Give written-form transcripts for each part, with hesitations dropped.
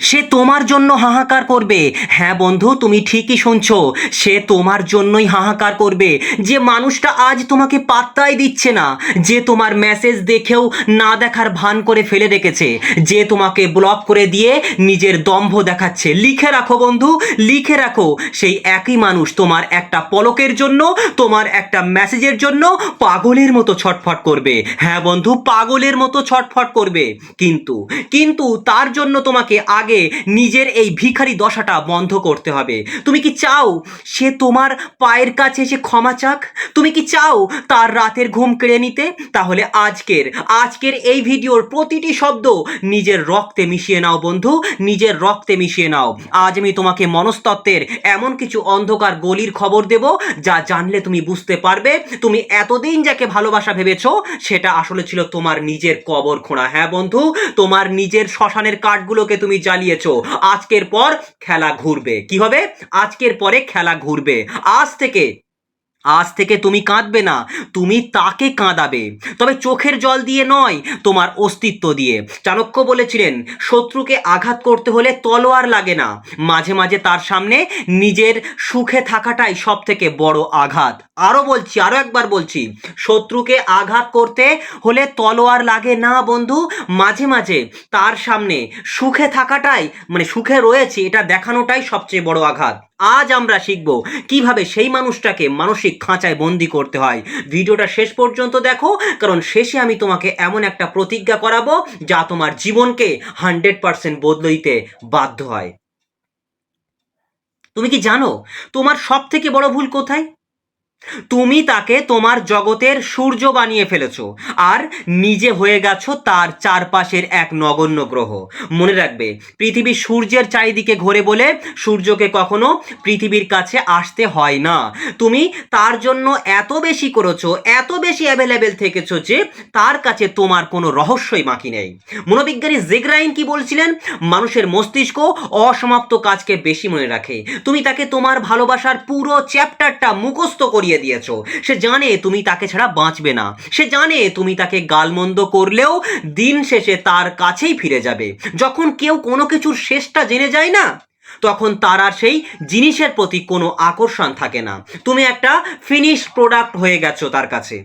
সে তোমার জন্য হাহাকার করবে। হ্যাঁ বন্ধু, তুমি ঠিকই শুনছো, সে তোমার জন্যই হাহাকার করবে। যে মানুষটা আজ তোমাকে পাত্তাই দিচ্ছে না, যে তোমার মেসেজ দেখেও না দেখার ভান করে ফেলে রেখেছে, যে তোমাকে ব্লক করে দিয়ে নিজের দম্ভ দেখাচ্ছে, লিখে রাখো বন্ধু, লিখে রাখো, সেই একই মানুষ তোমার একটা পলকের জন্য, তোমার একটা মেসেজের জন্য পাগলের মতো ছটফট করবে। হ্যাঁ বন্ধু, পাগলের মতো ছটফট করবে। কিন্তু কিন্তু তার জন্য তোমাকে আগে নিজের এই ভিখারি দশাটা বন্ধ করতে হবে। তুমি কি চাও সে তোমার পায়ের কাছে এসে ক্ষমা চাক? তুমি কি চাও তার রাতের ঘুম কেড়ে নিতে? তাহলে আজকের আজকের এই ভিডিওর প্রতিটি শব্দ নিজের রক্তে মিশিয়ে নাও বন্ধু, নিজের রক্তে মিশিয়ে নাও। আজ আমি তোমাকে মনস্তত্ত্বের এমন কিছু অন্ধকার গলির খবর দেব, যা জানলে তুমি বুঝতে পারবে তুমি এতদিন যাকে ভালোবাসা ভেবেছো সেটা আসলে ছিল তোমার নিজের কবর খোঁড়া। হ্যাঁ বন্ধু, তোমার নিজের শ্মশানের কাঠগুলোকে তুমি জ্বালিয়েছো। আজকের পর খেলা ঘুরবে। কি হবে? আজকের পরে খেলা ঘুরবে। আজ থেকে তুমি কাঁদবে না, তুমি তাকে কাঁদাবে, তবে চোখের জল দিয়ে নয়, তোমার অস্তিত্ব দিয়ে। চাণক্য বলেছিলেন, শত্রুকে আঘাত করতে হলে তলোয়ার লাগে না, মাঝে মাঝে তার সামনে নিজের সুখে থাকাটাই সব থেকে বড় আঘাত। আরো একবার বলছি, শত্রুকে আঘাত করতে হলে তলোয়ার লাগে না বন্ধু, মাঝে মাঝে তার সামনে সুখে থাকাটাই, মানে সুখে রয়েছে এটা দেখানোটাই সবচেয়ে বড় আঘাত। আজ আমরা শিখব কিভাবে সেই মানুষটাকে মানসিক খাঁচায় বন্দি করতে হয়। ভিডিওটা শেষ পর্যন্ত দেখো, কারণ শেষে আমি তোমাকে এমন একটা প্রতিজ্ঞা করাবো যা তোমার জীবনকে 100% বদলে দিতে বাধ্য হয়। তুমি কি জানো তোমার সব থেকে বড় ভুল কোথায়? তুমি তাকে তোমার জগতের সূর্য বানিয়ে ফেলেছো, আর নিজে হয়ে গেছো তার চারপাশের এক নগণ্য গ্রহ। মনে রাখবে, পৃথিবী সূর্যের চারিদিকে ঘোরে বলে সূর্যকে কখনো পৃথিবীর কাছে আসতে হয় না। তুমি তার জন্য এত বেশি করেছো, এত বেশি অ্যাভেলেবেল থেকেছো যে তার কাছে তোমার কোনো রহস্যই বাকি নেই। মনোবিজ্ঞানী জেগরাইন কি বলছিলেন? মানুষের মস্তিষ্ক অসমাপ্ত কাজকে বেশি মনে রাখে। তুমি তাকে তোমার ভালোবাসার পুরো চ্যাপ্টারটা মুখস্থ করিয়ে দিয়েছো। সে জানে তুমি তাকে ছাড়া বাঁচবে না, সে জানে তুমি তাকে গালমন্দ করলেও দিন শেষে তার কাছেই ফিরে যাবে। যখন কেউ কোনো কিছুর শেষটা জেনে যায় না, তখন তার আর সেই জিনিসের প্রতি কোনো আকর্ষণ থাকে না। তুমি একটা ফিনিশ প্রোডাক্ট হয়ে গেছো তার কাছে।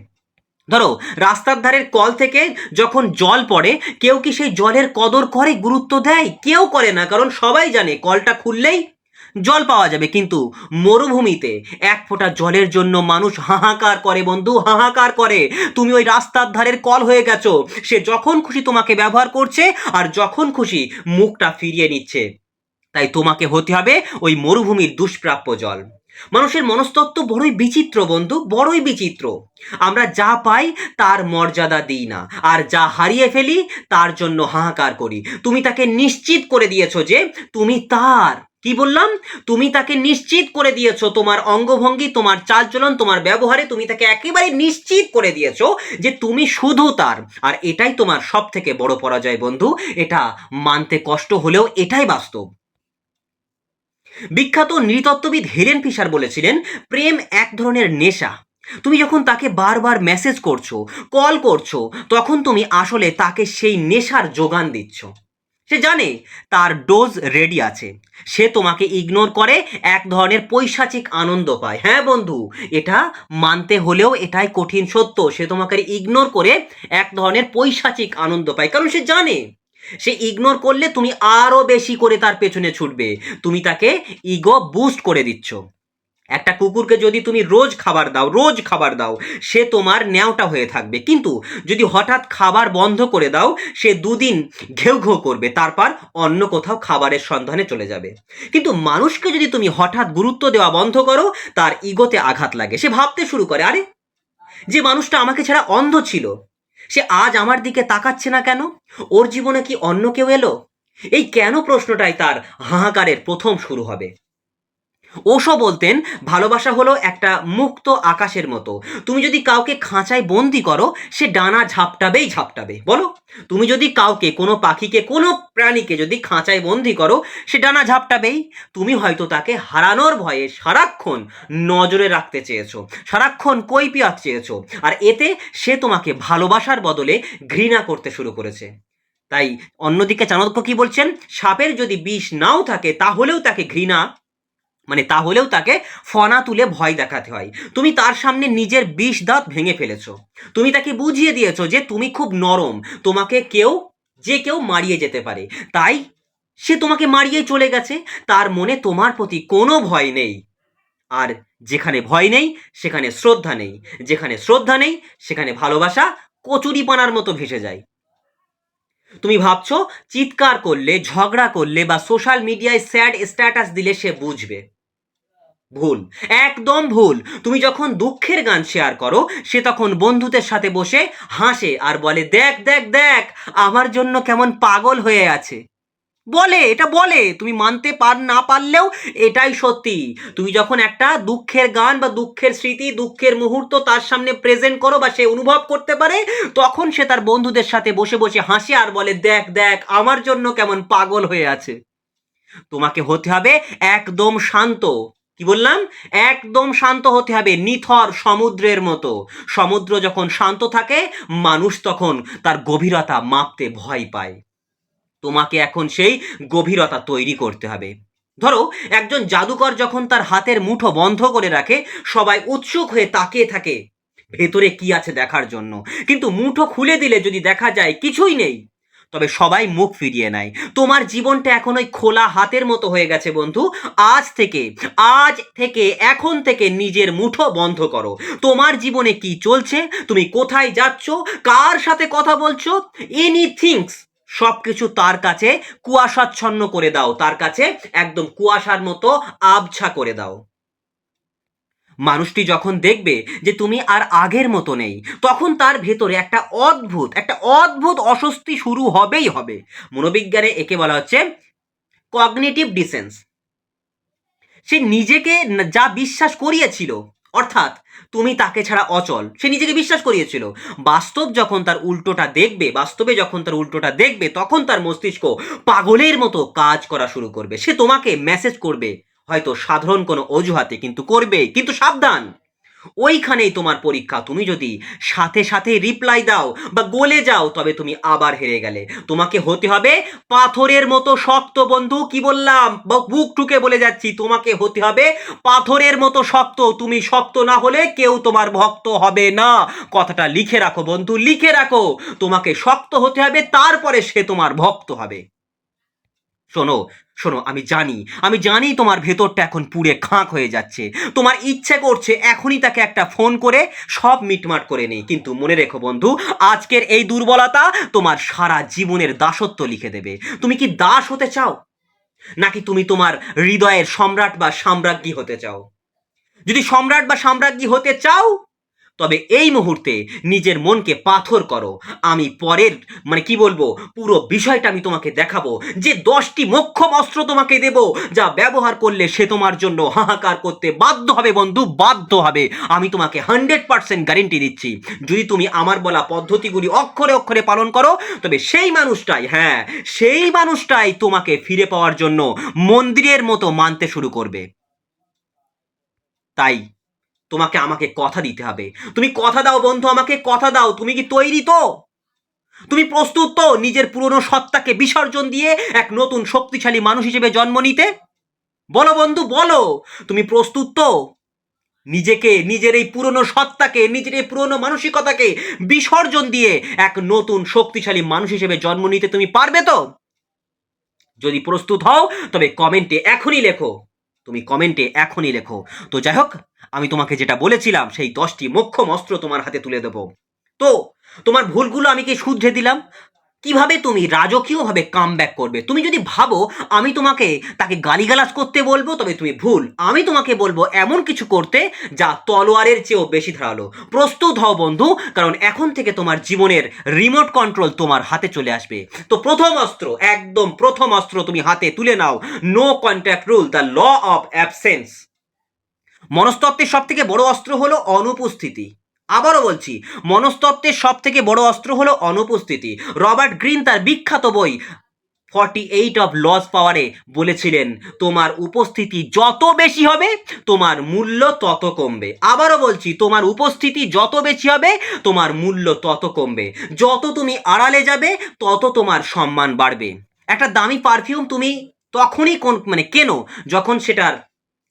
ধরো, রাস্তার ধারের কল থেকে যখন জল পড়ে, কেউ কি সেই জলের কদর করে, গুরুত্ব দেয়? কেউ করে না, কারণ সবাই জানে কলটা খুললেই জল পাওয়া যাবে। কিন্তু মরুভূমিতে এক ফোঁটা জলের জন্য মানুষ হাহাকার করে বন্ধু, হাহাকার করে। তুমি ওই রাস্তার ধারের কল হয়ে গেছো, সে যখন খুশি তোমাকে ব্যবহার করছে আর যখন খুশি মুখটা ফিরিয়ে নিচ্ছে। তাই তোমাকে হতে হবে ওই মরুভূমির দুষ্প্রাপ্য জল। মানুষের মনস্তত্ত্ব বড়ই বিচিত্র বন্ধু, বড়ই বিচিত্র। আমরা যা পাই তার মর্যাদা দিই না, আর যা হারিয়ে ফেলি তার জন্য হাহাকার করি। তুমি তাকে নিশ্চিত করে দিয়েছো যে তুমি তার, কি বললাম, তুমি তাকে নিশ্চিত করে দিয়েছো, তোমার অঙ্গভঙ্গি, তোমার চালচলন, তোমার ব্যবহারে তুমি তাকে একেবারে নিশ্চিত করে দিয়েছো যে তুমি শুধু তার। আর এটাই তোমার সব থেকে বড় পরাজয় বন্ধু। এটা মানতে কষ্ট হলেও এটাই বাস্তব। বিখ্যাত নৃতত্ত্ববিদ হেলেন ফিশার বলেছিলেন, প্রেম এক ধরনের নেশা। তুমি যখন তাকে বারবার মেসেজ করছো, কল করছো, তখন তুমি আসলে তাকে সেই নেশার যোগান দিচ্ছ। সে জানে তার ডোজ রেডি আছে, সে তোমাকে ইগনোর করে এক ধরনের পৈশাচিক আনন্দ পায়। হ্যাঁ বন্ধু, এটা মানতে হলেও এটাই কঠিন সত্য, সে তোমাকে ইগনোর করে এক ধরনের পৈশাচিক আনন্দ পায়, কারণ সে জানে সে ইগনোর করলে তুমি আরো বেশি করে তার পেছনে ছুটবে। তুমি তাকে ইগো বুস্ট করে দিচ্ছ। একটা কুকুরকে যদি তুমি রোজ খাবার দাও, রোজ খাবার দাও, সে তোমার ন্যাওটা হয়ে থাকবে। কিন্তু যদি হঠাৎ খাবার বন্ধ করে দাও, সে দুদিন ঘেউ ঘেউ করবে, তারপর অন্য কোথাও খাবারের সন্ধানে চলে যাবে। কিন্তু মানুষকে যদি তুমি হঠাৎ গুরুত্ব দেওয়া বন্ধ করো, তার ইগোতে আঘাত লাগে। সে ভাবতে শুরু করে, আরে, যে মানুষটা আমাকে ছাড়া অন্ধ ছিল, সে আজ আমার দিকে তাকাচ্ছে না কেন? ওর জীবনে কি অন্য কেউ এলো? এই কেন প্রশ্নটাই তার হাহাকারের প্রথম শুরু হবে। ওশো বলতেন, ভালোবাসা হলো একটা মুক্ত আকাশের মতো। তুমি যদি কাউকে খাঁচায় বন্দি করো, সে ডানা ঝাপটাবেই ঝাপটাবে। বলো, তুমি যদি কাউকে, কোনো পাখিকে, কোনো প্রাণীকে যদি খাঁচায় বন্দি করো, সে ডানা ঝাপটাবেই। তুমি হয়তো তাকে হারানোর ভয়ে সারাক্ষণ নজরে রাখতে চেয়েছো, সারাক্ষণ কৈফিয়ত চেয়েছো, আর এতে সে তোমাকে ভালোবাসার বদলে ঘৃণা করতে শুরু করেছে। তাই অন্যদিকে চাণক্য কি বলছেন, সাপের যদি বিষ নাও থাকে তাহলেও তাকে ঘৃণা, মানে তাহলেও তাকে ফনা তুলে ভয় দেখাতে হয়। তুমি তার সামনে নিজের বিষ দাঁত ভেঙে ফেলেছো, তুমি তাকে বুঝিয়ে দিয়েছো যে তুমি খুব নরম, তোমাকে যে কেউ মারিয়ে যেতে পারে, তাই সে তোমাকে মারিয়েই চলে গেছে। তার মনে তোমার প্রতি কোনো ভয় নেই। আর যেখানে ভয় নেই সেখানে শ্রদ্ধা নেই, যেখানে শ্রদ্ধা নেই সেখানে ভালোবাসা কচুরিপানার মতো ভেসে যায়। তুমি ভাবছো চিৎকার করলে, ঝগড়া করলে বা সোশ্যাল মিডিয়ায় স্যাড স্ট্যাটাস দিলে সে বুঝবে। ভুল, একদম ভুল। তুমি যখন দুঃখের গান শেয়ার করো সে তখন বন্ধুদের সাথে বসে হাসে আর বলে, দেখ দেখ দেখ আমার জন্য কেমন পাগল হয়ে আছে। বলে, এটা বলে, তুমি মানতে না পারলেও এটাই সত্যি। তুমি যখন একটা দুঃখের গান বা দুঃখের স্মৃতি, দুঃখের মুহূর্ত তার সামনে প্রেজেন্ট করো বা সে অনুভব করতে পারে, তখন সে তার বন্ধুদের সাথে বসে বসে হাসে আর বলে, দেখ দেখ আমার জন্য কেমন পাগল হয়ে আছে। তোমাকে হতে হবে একদম শান্ত। কি বললাম? একদম শান্ত হতে হবে, নিথর সমুদ্রের মতো। সমুদ্র যখন শান্ত থাকে মানুষ তখন তার গভীরতা মাপতে ভয় পায়। তোমাকে এখন সেই গভীরতা তৈরি করতে হবে। ধরো একজন জাদুকর যখন তার হাতের মুঠো বন্ধ করে রাখে, সবাই উৎসুক হয়ে তাকিয়ে থাকে ভেতরে কি আছে দেখার জন্য, কিন্তু মুঠো খুলে দিলে যদি দেখা যায় কিছুই নেই, তবে সবাই মুখ ফিরিয়ে নেয়। তোমার জীবনটা এখন ওই খোলা হাতের মতো হয়ে গেছে বন্ধু। আজ থেকে এখন থেকে নিজের মুঠো বন্ধ করো। তোমার জীবনে কি চলছে, তুমি কোথায় যাচ্ছ, কার সাথে কথা বলছো, এনিথিংস সবকিছু তার কাছে কুয়াশাচ্ছন্ন করে দাও, তার কাছে একদম কুয়াশার মতো আবছা করে দাও। মানুষটি যখন দেখবে যে তুমি আর আগের মতো নেই, তখন তার ভেতরে একটা অদ্ভুত অস্বস্তি শুরু হবেই হবে। মনোবিজ্ঞানে একে বলা হচ্ছে কগনিটিভ ডিসেন্স। সে নিজেকে যা বিশ্বাস করিয়েছিল, অর্থাৎ তুমি তাকে ছাড়া অচল, সে নিজেকে বিশ্বাস করিয়েছিল, বাস্তবে যখন তার উল্টোটা দেখবে তখন তার মস্তিষ্ক পাগলের মতো কাজ করা শুরু করবে। সে তোমাকে মেসেজ করবে, হয়তো সাধারণ কোনো অজুহাতে, কিন্তু করবে। কিন্তু সাবধান, ওইখানেই তোমার পরীক্ষা। তুমি যদি সাথে সাথে রিপ্লাই দাও বা গলে যাও, তবে তুমি আবার হেরে গেলে। তোমাকে হতে হবে পাথরের মতো শক্ত বন্ধু। কি বললাম? বুক ঠুকে বলে যাচ্ছি, তোমাকে হতে হবে পাথরের মতো শক্ত। তুমি শক্ত না হলে কেউ তোমার ভক্ত হবে না। কথাটা লিখে রাখো বন্ধু, লিখে রাখো। তোমাকে শক্ত হতে হবে, তারপরে সে তোমার ভক্ত হবে। শোনো শোনো, আমি জানি তোমার ভেতরটা এখন পুড়ে খাঁক হয়ে যাচ্ছে। তোমার ইচ্ছে করছে এখনই তাকে একটা ফোন করে সব মিটমাট করে নেই। কিন্তু মনে রেখো বন্ধু, আজকের এই দুর্বলতা তোমার সারা জীবনের দাসত্ব লিখে দেবে। তুমি কি দাস হতে চাও, নাকি তুমি তোমার হৃদয়ের সম্রাট বা সাম্রাজ্ঞী হতে চাও? যদি সম্রাট বা সাম্রাজ্ঞী হতে চাও, তবে এই মুহূর্তে নিজের মনকে পাথর করো। আমি পরের পুরো বিষয়টা আমি তোমাকে দেখাবো, যে 10টি মোক্ষম অস্ত্র তোমাকে দেব, যা ব্যবহার করলে সে তোমার জন্য হাহাকার করতে বাধ্য হবে বন্ধু, বাধ্য হবে। আমি তোমাকে 100% গ্যারেন্টি দিচ্ছি, যদি তুমি আমার বলা পদ্ধতিগুলি অক্ষরে অক্ষরে পালন করো, তবে সেই মানুষটাই তোমাকে ফিরে পাওয়ার জন্য মন্দিরের মতো মানতে শুরু করবে। তাই তোমাকে আমাকে কথা দিতে হবে। তুমি কথা দাও বন্ধু, আমাকে কথা দাও। তুমি কি তৈরি তো? তুমি প্রস্তুত তো নিজের পুরনো সত্তাকে বিসর্জন দিয়ে এক নতুন শক্তিশালী মানুষ হিসেবে জন্ম নিতে? বলো বন্ধু, বলো, তুমি প্রস্তুত তো? নিজের এই পুরনো সত্তাকে, নিজের এই পুরনো মানসিকতাকে বিসর্জন দিয়ে এক নতুন শক্তিশালী মানুষ হিসেবে জন্ম নিতে তুমি পারবে তো? যদি প্রস্তুত হও, তবে কমেন্টে এখনই লেখো। তো যাই হোক, আমি তোমাকে যেটা বলেছিলাম, সেই 10টি মোক্ষম অস্ত্র তোমার হাতে তুলে দেবো। তো তোমার ভুলগুলো আমি কি শুধরে দিলাম, কিভাবে তুমি রাজকীয়ভাবে কামব্যাক করবে। তুমি যদি ভাবো আমি তোমাকে তাকে গালিগালাজ করতে বলবো, তবে তুমি ভুল। আমি তোমাকে বলবো এমন কিছু করতে যা তলোয়ারের চেয়েও বেশি ধারালো। প্রস্তুত হও বন্ধু, কারণ এখন থেকে তোমার জীবনের রিমোট কন্ট্রোল তোমার হাতে চলে আসবে। তো প্রথম অস্ত্র তুমি হাতে তুলে নাও। No contact rule, the law of absence. মনস্তত্ত্বের সব থেকে বড় অস্ত্র হলো অনুপস্থিতি। আবারও বলছি, মনস্তত্ত্বের সব থেকে বড় অস্ত্র হলো অনুপস্থিতি। রবার্ট গ্রিন তার বিখ্যাত বই 48 অফ লস পাওয়ারে বলেছিলেন, তোমার উপস্থিতি যত বেশি হবে তোমার মূল্য তত কমবে। আবারও বলছি, তোমার উপস্থিতি যত বেশি হবে তোমার মূল্য তত কমবে। যত তুমি আড়ালে যাবে তত তোমার সম্মান বাড়বে। একটা দামি পারফিউম তুমি তখনই কেনো যখন সেটার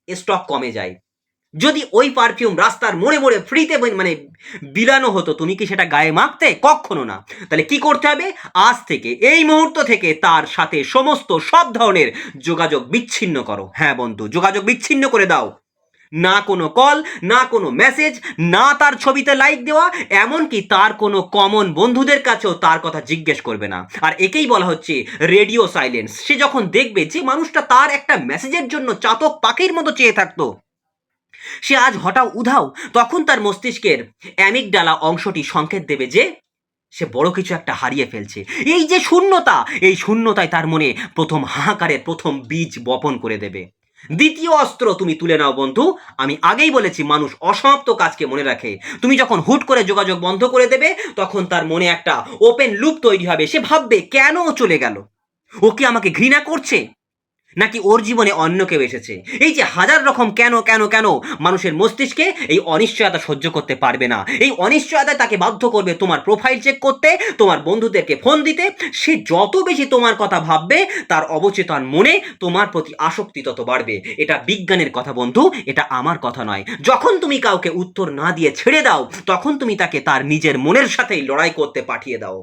স্টক কমে যায়। যদি ওই পারফিউম রাস্তার মোড়ে মোড়ে ফ্রিতে বিলানো হতো, তুমি কি সেটা গায়ে মাখতে? কখনো না। তাহলে কি করতে হবে? আজ থেকে, এই মুহূর্ত থেকে তার সাথে সমস্ত সব ধরনের যোগাযোগ বিচ্ছিন্ন করো। হ্যাঁ বন্ধু, যোগাযোগ বিচ্ছিন্ন করে দাও। না কোনো কল, না কোনো মেসেজ, না তার ছবিতে লাইক দেওয়া, এমনকি তার কোনো কমন বন্ধুদের কাছেও তার কথা জিজ্ঞেস করবে না। আর একেই বলা হচ্ছে রেডিও সাইলেন্স। সে যখন দেখবে যে মানুষটা তার একটা মেসেজের জন্য চাতক পাখির মতো চেয়ে থাকতো, সে আজ হঠাৎ উধাও, তখন তার মস্তিষ্কের অ্যামিগডালা অংশটি সংকেত দেবে যে সে বড় কিছু একটা হারিয়ে ফেলছে। এই যে শূন্যতা, এই শূন্যতায় তার মনে প্রথম হাহাকারের প্রথম বীজ বপন করে দেবে। দ্বিতীয় অস্ত্র তুমি তুলে নাও বন্ধু। আমি আগেই বলেছি, মানুষ অসমাপ্ত কাজকে মনে রাখে। তুমি যখন হুট করে যোগাযোগ বন্ধ করে দেবে, তখন তার মনে একটা ওপেন লুপ তৈরি হবে। সে ভাববে, কেন ও চলে গেল? ও কি আমাকে ঘৃণা করছে, নাকি ওর জীবনে অন্য কেউ এসেছে? এই যে হাজার রকম কেন কেন কেন, মানুষের মস্তিষ্কে এই অনিশ্চয়তা সহ্য করতে পারবে না। এই অনিশ্চয়তা তাকে বাধ্য করবে তোমার প্রোফাইল চেক করতে, তোমার বন্ধুদেরকে ফোন দিতে। সে যত বেশি তোমার কথা ভাববে, তার অবচেতন মনে তোমার প্রতি আসক্তি তত বাড়বে। এটা বিজ্ঞানের কথা বন্ধু, এটা আমার কথা নয়। যখন তুমি কাউকে উত্তর না দিয়ে ছেড়ে দাও, তখন তুমি তাকে তার নিজের মনের সাথেই লড়াই করতে পাঠিয়ে দাও।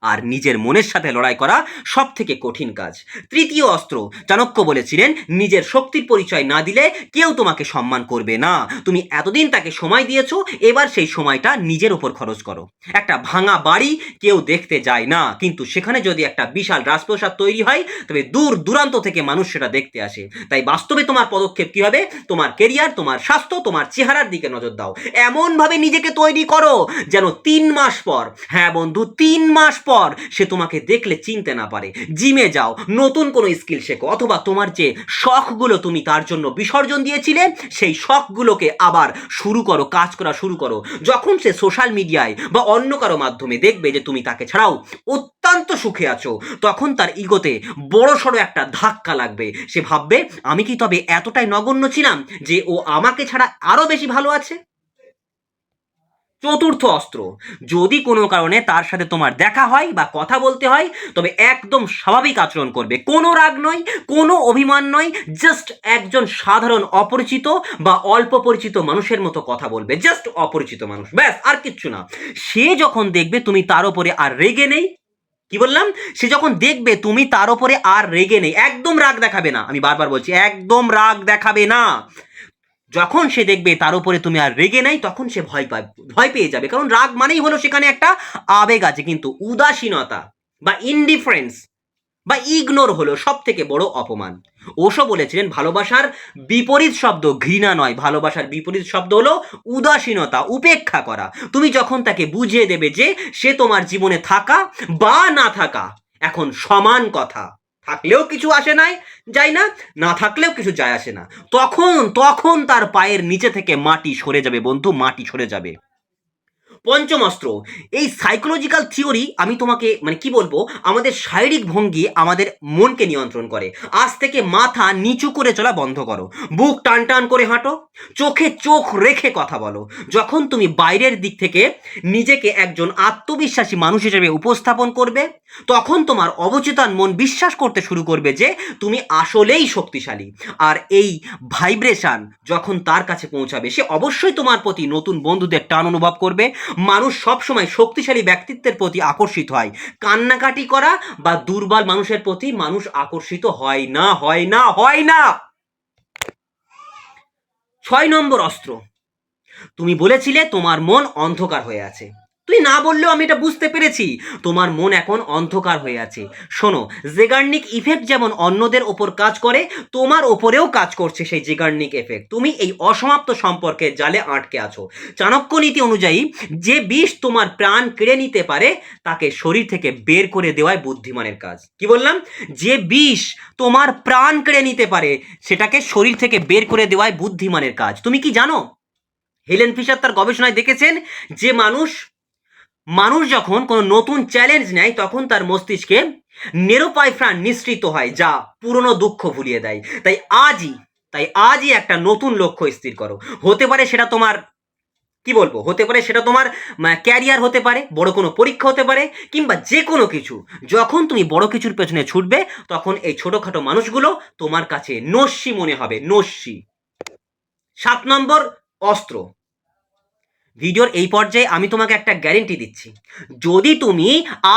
আর নিজের মনের সাথে লড়াই করা সব থেকে কঠিন কাজ। তৃতীয় অস্ত্র, চাণক্য বলেছিলেন, নিজের শক্তির পরিচয় না দিলে কেউ তোমাকে সম্মান করবে না। তুমি এতদিন তাকে সময় দিয়েছো, এবার সেই সময়টা নিজের উপর খরচ করো। একটা ভাঙা বাড়ি কেউ দেখতে যায় না, কিন্তু সেখানে যদি একটা বিশাল রাজপ্রাসাদ তৈরি হয়, তবে দূর দূরান্ত থেকে মানুষ সেটা দেখতে আসে। তাই বাস্তবে তোমার পদক্ষেপ কি হবে? তোমার কেরিয়ার, তোমার স্বাস্থ্য, তোমার চেহারার দিকে নজর দাও। এমনভাবে নিজেকে তৈরি করো যেন 3 মাস পর, হ্যাঁ বন্ধু, 3 মাস পর সে তোমাকে দেখলে চিনতে না পারে। জিমে যাও, নতুন কোনো স্কিল শেখো, অথবা তোমার যে শখগুলো তুমি তার জন্য বিসর্জন দিয়েছিলে, সেই শখগুলোকে আবার শুরু করো, কাজ করা শুরু করো। যখন সে সোশ্যাল মিডিয়ায় বা অন্য কারো মাধ্যমে দেখবে যে তুমি তাকে ছাড়াও অত্যন্ত সুখে আছো, তখন তার ইগোতে বড় সড়ো একটা ধাক্কা লাগবে। সে ভাববে, আমি কি তবে এতটাই নগণ্য ছিলাম যে ও আমাকে ছাড়া আরো বেশি ভালো আছে? চতুর্থ অস্ত্র, যদি কোনো কারণে তার সাথে তোমার দেখা হয় বা কথা বলতে হয়, তবে একদম স্বাভাবিক আচরণ করবে। কোনো রাগ নয়, কোনো অভিমান নয়, জাস্ট একজন সাধারণ অপরিচিত বা অল্প পরিচিত মানুষের মতো কথা বলবে। জাস্ট অপরিচিত মানুষ, ব্যাস, আর কিচ্ছু না। সে যখন দেখবে তুমি তার উপরে আর রেগে নেই, কি বললাম? সে যখন দেখবে তুমি তার উপরে আর রেগে নেই, একদম রাগ দেখাবে না, আমি বারবার বলছি, একদম রাগ দেখাবে না। যখন সে দেখবে তার উপরে তুমি আর রেগে নাই, তখন সে ভয় পেয়ে যাবে। কারণ রাগ মানেই হলো সেখানে একটা আবেগ আছে, কিন্তু উদাসীনতা বা ইনডিফারেন্স বা ইগনোর হলো সব থেকে বড় অপমান। ওশো বলেছিলেন, ভালোবাসার বিপরীত শব্দ ঘৃণা নয়, ভালোবাসার বিপরীত শব্দ হলো উদাসীনতা, উপেক্ষা করা। তুমি যখন তাকে বুঝিয়ে দেবে যে সে তোমার জীবনে থাকা বা না থাকা এখন সমান কথা, থাকলেও কিছু আসে নাই যায় না, না থাকলেও কিছু যায় আসে না, তখন তখন তার পায়ের নিচে থেকে মাটি সরে যাবে বন্ধু, মাটি সরে যাবে। পঞ্চম অস্ত্র, এই সাইকোলজিক্যাল থিওরি আমি তোমাকে কি বলবো, আমাদের শারীরিক ভঙ্গি আমাদের মনকে নিয়ন্ত্রণ করে। আজ থেকে মাথা নিচু করে চলা বন্ধ করো, বুক টান টান করে হাঁটো, চোখে চোখ রেখে কথা বলো। যখন তুমি বাইরের দিক থেকে নিজেকে একজন আত্মবিশ্বাসী মানুষ হিসেবে উপস্থাপন করবে, তখন তোমার অবচেতন মন বিশ্বাস করতে শুরু করবে যে তুমি আসলেই শক্তিশালী। আর এই ভাইব্রেশন যখন তার কাছে পৌঁছাবে, সে অবশ্যই তোমার প্রতি নতুন বন্ধুদের টান অনুভব করবে। মানুষ সবসময় শক্তিশালী ব্যক্তিত্বের প্রতি আকর্ষিত হয়, কান্নাকাটি করা বা দুর্বল মানুষের প্রতি মানুষ আকর্ষিত হয় না, হয় না, হয় না। 6 নম্বর অস্ত্র, তুমি বলেছিলে তোমার মন অন্ধকার হয়ে আছে। তুই না বললেও আমি এটা বুঝতে পেরেছি, তোমার মন এখন অন্ধকার হয়ে আছে। শোনো, জেগার্নিক ইফেক্ট যেমন অন্যদের ওপর কাজ করে, তোমার ওপরেও কাজ করছে সেই জেগার্নিক এফেক্ট। তুমি এই অসমাপ্ত সম্পর্কের জালে আটকে আছো। চাণক্য নীতি অনুযায়ী, যে বিষ তোমার প্রাণ কেড়ে নিতে পারে তাকে শরীর থেকে বের করে দেওয়াই বুদ্ধিমানের কাজ। কি বললাম? যে বিষ তোমার প্রাণ কেড়ে নিতে পারে সেটাকে শরীর থেকে বের করে দেওয়াই বুদ্ধিমানের কাজ। তুমি কি জানো, হেলেন ফিশার তার গবেষণায় দেখেছেন যে মানুষ যখন কোনো নতুন চ্যালেঞ্জ নেয়, তখন তার মস্তিষ্কে নিরুপায় প্রাণ নিঃসৃত হয়, যা পুরনো দুঃখ ভুলিয়ে দেয়। তাই আজই একটা নতুন লক্ষ্য স্থির করো। হতে পারে সেটা তোমার, কি বলবো, হতে পারে সেটা তোমার ক্যারিয়ার হতে পারে, বড় কোনো পরীক্ষা হতে পারে, কিংবা যে কোনো কিছু। যখন তুমি বড় কিছুর পেছনে ছুটবে, তখন এই ছোটখাটো মানুষগুলো তোমার কাছে নস্যি মনে হবে, নস্যি। 7 নম্বর, অস্ত্র। ভিডিওর এই পর্যায়ে আমি তোমাকে একটা গ্যারেন্টি দিচ্ছি, যদি তুমি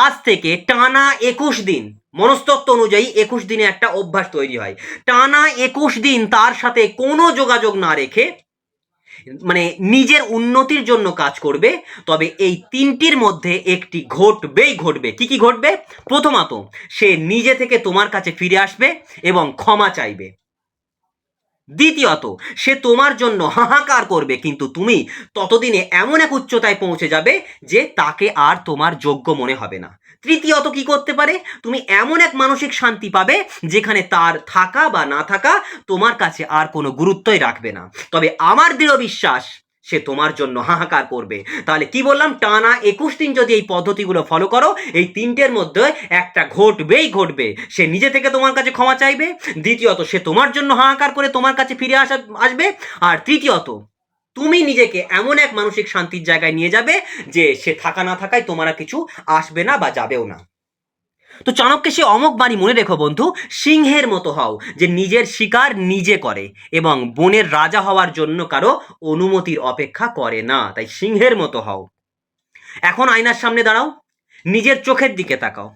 আজ থেকে টানা 21 দিন, মনস্তত্ত্ব অনুযায়ী 21 দিনে একটা অভ্যাস তৈরি হয়, টানা 21 দিন তার সাথে কোনো যোগাযোগ না রেখে মানে নিজের উন্নতির জন্য কাজ করবে, তবে এই তিনটির মধ্যে একটি ঘটবেই ঘটবে। কি কি ঘটবে? প্রথমত, সে নিজে থেকে তোমার কাছে ফিরে আসবে এবং ক্ষমা চাইবে। দ্বিতীয়ত, সে তোমার জন্য হাহাকার করবে, কিন্তু তুমি ততদিনে এমন এক উচ্চতায় পৌঁছে যাবে যে তাকে আর তোমার যোগ্য মনে হবে না। তৃতীয়ত কি করতে পারে? তুমি এমন এক মানসিক শান্তি পাবে যেখানে তার থাকা বা না থাকা তোমার কাছে আর কোনো গুরুত্বই রাখবে না। তবে আমার দৃঢ় বিশ্বাস, সে তোমার জন্য হাহাকার করবে। তাহলে কি বললাম? টানা 21 দিন যদি এই পদ্ধতিগুলো ফলো করো, এই তিনটের মধ্যে একটা ঘটবেই ঘটবে। সে নিজে থেকে তোমার কাছে ক্ষমা চাইবে, দ্বিতীয়ত সে তোমার জন্য হাহাকার করে তোমার কাছে ফিরে আসবে, আর তৃতীয়ত তুমি নিজেকে এমন এক মানসিক শান্তির জায়গায় নিয়ে যাবে যে সে থাকা না থাকায় তোমার কিছু আসবে না বা যাবেও না। তো চাণক্যের সে অমোঘ বাণী মনে রেখো বন্ধু, সিংহের মতো হও যে নিজের শিকার নিজে করে এবং বনের রাজা হওয়ার জন্য কারো অনুমতির অপেক্ষা করে না। তাই সিংহের মতো হও। এখন আয়নার সামনে দাঁড়াও, নিজের চোখের দিকে তাকাও,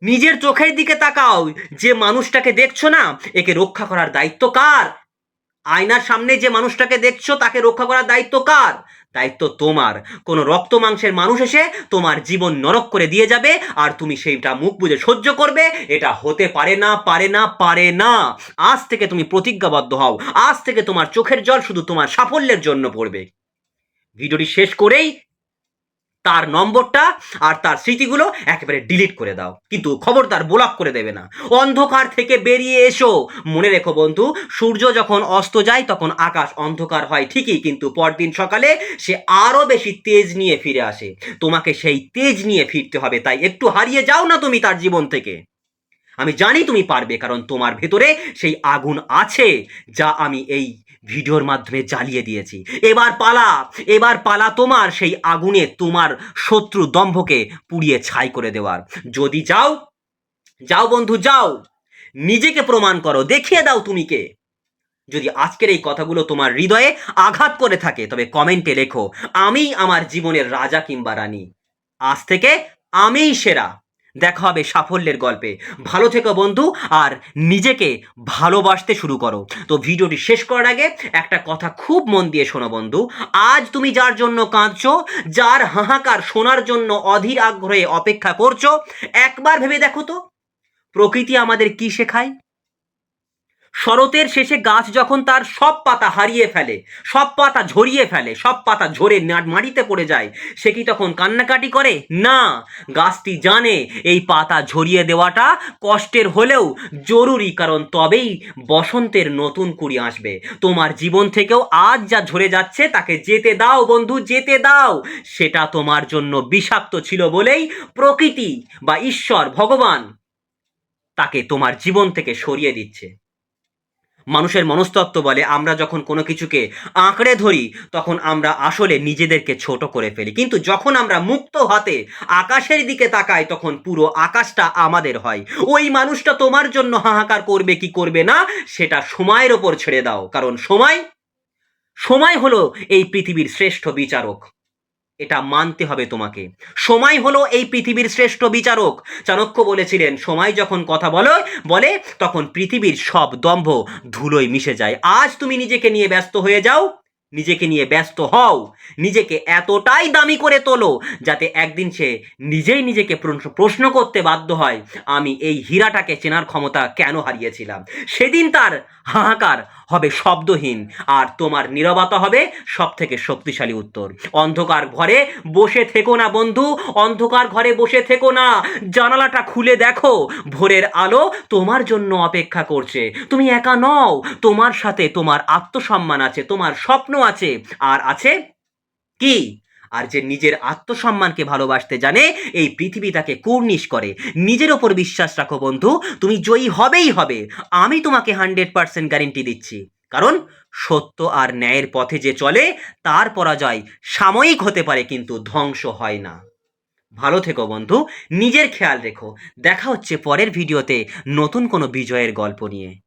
নিজের চোখের দিকে তাকাও। যে মানুষটাকে দেখছো না, একে রক্ষা করার দায়িত্ব কার? আয়নার সামনে যে মানুষটাকে দেখছো, তাকে রক্ষা করার দায়িত্ব কার? দায়িত্ব তোমার। কোনো রক্ত মাংসের মানুষ এসে তোমার জীবন নরক করে দিয়ে যাবে, আর তুমি সেইটা মুখ বুজে সহ্য করবে? এটা হতে পারে না, পারে না, পারে না। আজ থেকে তুমি প্রতিজ্ঞাবদ্ধ হও, আজ থেকে তোমার চোখের জল শুধু তোমার সাফল্যের জন্য পড়বে। ভিডিওটি শেষ করেই তার নম্বরটা আর তার স্মৃতিগুলো একেবারে ডিলিট করে দাও, কিন্তু খবরদার ব্লক করে দেবে না। অন্ধকার থেকে বেরিয়ে এসো। মনে রেখো বন্ধু, সূর্য যখন অস্ত যায় তখন আকাশ অন্ধকার হয় ঠিকই, কিন্তু পরদিন সকালে সে আরো বেশি তেজ নিয়ে ফিরে আসে। তোমাকে সেই তেজ নিয়ে ফিরতে হবে। তাই একটু হারিয়ে যাও না তুমি তার জীবন থেকে। আমি জানি তুমি পারবে, কারণ তোমার ভেতরে সেই আগুন আছে, যা আমি এই ভিডিওর মাধ্যমে জ্বালিয়ে দিয়েছি। এবার পালা তোমার সেই আগুনে তোমার শত্রু দম্ভকে পুড়িয়ে ছাই করে দেওয়ার। যদি যাও, যাও বন্ধু, যাও, নিজেকে প্রমাণ করো, দেখিয়ে দাও তুমি কে। যদি আজকের এই কথাগুলো তোমার হৃদয়ে আঘাত করে থাকে, তবে কমেন্টে লেখো, আমি আমার জীবনের রাজা কিংবা রানী, আজ থেকে আমিই সেরা। দেখা হবে সাফল্যের গল্পে। ভালো থেকো বন্ধু, আর নিজেকে ভালোবাসতে শুরু করো। তো ভিডিওটি শেষ করার আগে একটা কথা খুব মন দিয়ে শোনো বন্ধু। আজ তুমি যার জন্য কাঁদছো, যার হাহাকার শোনার জন্য অধীর আগ্রহে অপেক্ষা করছো, একবার ভেবে দেখো তো, প্রকৃতি আমাদের কি শেখায়? শরতের শেষে গাছ যখন তার সব পাতা হারিয়ে ফেলে, সব পাতা ঝরিয়ে ফেলে, সব পাতা ঝরে মাটিতে পড়ে যায়, সে কি তখন কান্নাকাটি করে? না। গাছটি জানে এই পাতা ঝরিয়ে দেওয়াটা কষ্টের হলেও জরুরি, কারণ তবেই বসন্তের নতুন কুড়ি আসবে। তোমার জীবন থেকেও আজ যা ঝরে যাচ্ছে তাকে যেতে দাও বন্ধু, যেতে দাও। সেটা তোমার জন্য বিষাক্ত ছিল বলেই প্রকৃতি বা ঈশ্বর, ভগবান তাকে তোমার জীবন থেকে সরিয়ে দিচ্ছে। মানুষের মনস্তত্ত্ব বলে, আমরা যখন কোনো কিছুকে আঁকড়ে ধরি তখন আমরা আসলে নিজেদেরকে ছোট করে ফেলি, কিন্তু যখন আমরা মুক্ত হাতে আকাশের দিকে তাকাই তখন পুরো আকাশটা আমাদের হয়। ওই মানুষটা তোমার জন্য হাহাকার করবে কি করবে না, সেটা সময়ের ওপর ছেড়ে দাও, কারণ সময় হলো এই পৃথিবীর শ্রেষ্ঠ বিচারক। এটা মানতে হবে তোমাকে। সময় হলো এই পৃথিবীর শ্রেষ্ঠ বিচারক। চাণক্য বলেছিলেন, সময় যখন কথা বলে তখন পৃথিবীর সব দম্ভ ধুলোয় মিশে যায়। আজ তুমি নিজেকে নিয়ে ব্যস্ত হয়ে যাও, নিজেকে নিয়ে ব্যস্ত হও, নিজেকে এতটাই দামি করে তোলো যাতে একদিন সে নিজেই নিজেকে প্রশ্ন করতে বাধ্য হয়, আমি এই হীরাটাকে চেনার ক্ষমতা কেন হারিয়েছিলাম। সেদিন তার হাহাকার হবে শব্দহীন, আর তোমার নীরবতা হবে সব থেকে শক্তিশালী উত্তর। অন্ধকার ঘরে বসে থেকো না বন্ধু, অন্ধকার ঘরে বসে থেকো না, জানালাটা খুলে দেখো, ভোরের আলো তোমার জন্য অপেক্ষা করছে। তুমি একা নও, তোমার সাথে তোমার আত্মসম্মান আছে, তোমার স্বপ্ন আছে, আর আছে কি? আর যে নিজের আত্মসম্মানকে ভালোবাসতে জানে, এই পৃথিবী তাকে কুর্নিশ করে। নিজের ওপর বিশ্বাস রাখো বন্ধু, তুমি জয়ী হবেই হবে। আমি তোমাকে 100% গ্যারেন্টি দিচ্ছি। কারণ সত্য আর ন্যায়ের পথে যে চলে, তার পরাজয় সাময়িক হতে পারে কিন্তু ধ্বংস হয় না। ভালো থেকো বন্ধু, নিজের খেয়াল রেখো। দেখা হচ্ছে পরের ভিডিওতে নতুন কোনো বিজয়ের গল্প নিয়ে।